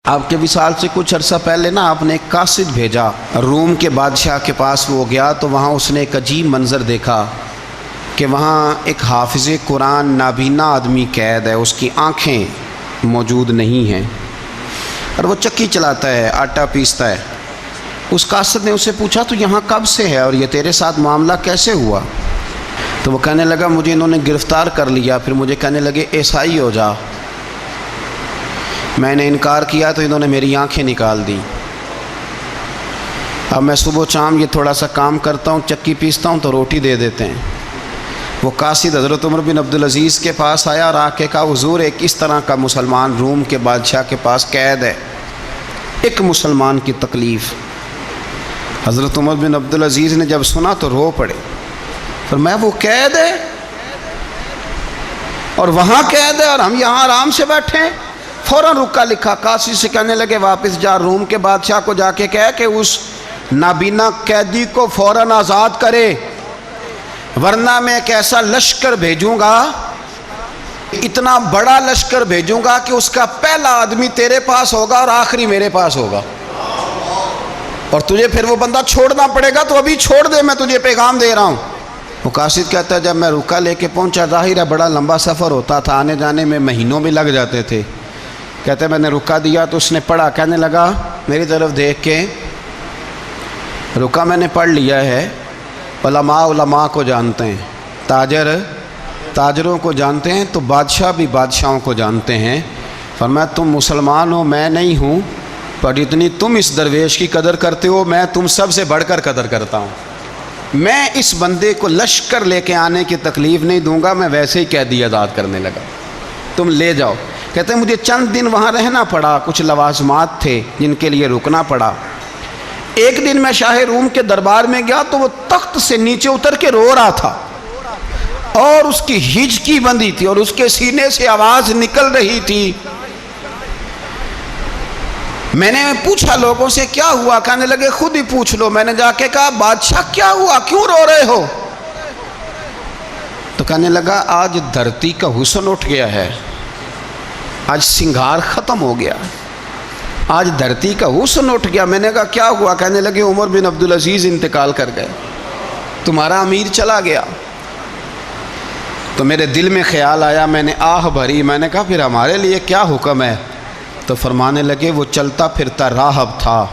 آپ کے وصال سے کچھ عرصہ پہلے نا آپ نے ایک قاصد بھیجا روم کے بادشاہ کے پاس، وہ گیا تو وہاں اس نے ایک عجیب منظر دیکھا کہ وہاں ایک حافظ قرآن نابینا آدمی قید ہے، اس کی آنکھیں موجود نہیں ہیں اور وہ چکی چلاتا ہے، آٹا پیستا ہے۔ اس قاصد نے اسے پوچھا تو یہاں کب سے ہے اور یہ تیرے ساتھ معاملہ کیسے ہوا؟ تو وہ کہنے لگا مجھے انہوں نے گرفتار کر لیا، پھر مجھے کہنے لگے عیسائی ہو جا، میں نے انکار کیا تو انہوں نے میری آنکھیں نکال دی۔ اب میں صبح شام یہ تھوڑا سا کام کرتا ہوں، چکی پیستا ہوں تو روٹی دے دیتے ہیں۔ وہ قاصد حضرت عمر بن عبدالعزیز کے پاس آیا اور آ کے کہا حضور ایک اس طرح کا مسلمان روم کے بادشاہ کے پاس قید ہے، ایک مسلمان کی تکلیف۔ حضرت عمر بن عبدالعزیز نے جب سنا تو رو پڑے، فرمایا وہ قید ہے اور وہاں قید ہے اور ہم یہاں آرام سے بیٹھے ہیں۔ فوراً رکا لکھا قاصد سے کہنے لگے واپس جا، روم کے بادشاہ کو جا کے کہہ کہ اس نابینا قیدی کو فوراً آزاد کرے، ورنہ میں ایک ایسا لشکر بھیجوں گا، اتنا بڑا لشکر بھیجوں گا کہ اس کا پہلا آدمی تیرے پاس ہوگا اور آخری میرے پاس ہوگا، اور تجھے پھر وہ بندہ چھوڑنا پڑے گا، تو ابھی چھوڑ دے، میں تجھے پیغام دے رہا ہوں۔ وہ قاصد کہتا ہے جب میں رکا لے کے پہنچا، ظاہر ہے بڑا لمبا سفر ہوتا تھا، آنے جانے میں مہینوں بھی لگ جاتے تھے، کہتے ہیں میں نے رکا دیا تو اس نے پڑھا، کہنے لگا میری طرف دیکھ کے رکا میں نے پڑھ لیا ہے، علماء کو جانتے ہیں، تاجر تاجروں کو جانتے ہیں، تو بادشاہ بھی بادشاہوں کو جانتے ہیں۔ فرمایا تم مسلمان ہو میں نہیں ہوں، پر اتنی تم اس درویش کی قدر کرتے ہو میں تم سب سے بڑھ کر قدر کرتا ہوں۔ میں اس بندے کو لشکر لے کے آنے کی تکلیف نہیں دوں گا، میں ویسے ہی قیدی آزاد کرنے لگا، تم لے جاؤ۔ کہتے ہیں مجھے چند دن وہاں رہنا پڑا، کچھ لوازمات تھے جن کے لیے رکنا پڑا۔ ایک دن میں شاہ روم کے دربار میں گیا تو وہ تخت سے نیچے اتر کے رو رہا تھا اور اس کی ہچکی بندھی تھی اور اس کے سینے سے آواز نکل رہی تھی۔ میں نے پوچھا لوگوں سے کیا ہوا، کہنے لگے خود ہی پوچھ لو۔ میں نے جا کے کہا بادشاہ کیا ہوا، کیوں رو رہے ہو؟ تو کہنے لگا آج دھرتی کا حسن اٹھ گیا ہے، آج سنگھار ختم ہو گیا، آج دھرتی کا حسن اٹھ گیا۔ میں نے کہا کیا ہوا؟ کہنے لگے عمر بن عبدالعزیز انتقال کر گئے، تمہارا امیر چلا گیا۔ تو میرے دل میں خیال آیا، میں نے آہ بھری، میں نے کہا پھر ہمارے لیے کیا حکم ہے؟ تو فرمانے لگے وہ چلتا پھرتا راہب تھا،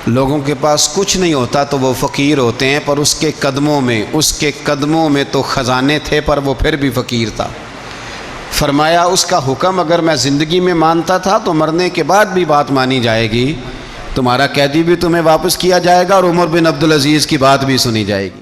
لوگوں کے پاس کچھ نہیں ہوتا تو وہ فقیر ہوتے ہیں، پر اس کے قدموں میں تو خزانے تھے، پر وہ پھر بھی فقیر تھا۔ فرمایا اس کا حکم اگر میں زندگی میں مانتا تھا تو مرنے کے بعد بھی بات مانی جائے گی، تمہارا قیدی بھی تمہیں واپس کیا جائے گا اور عمر بن عبدالعزیز کی بات بھی سنی جائے گی۔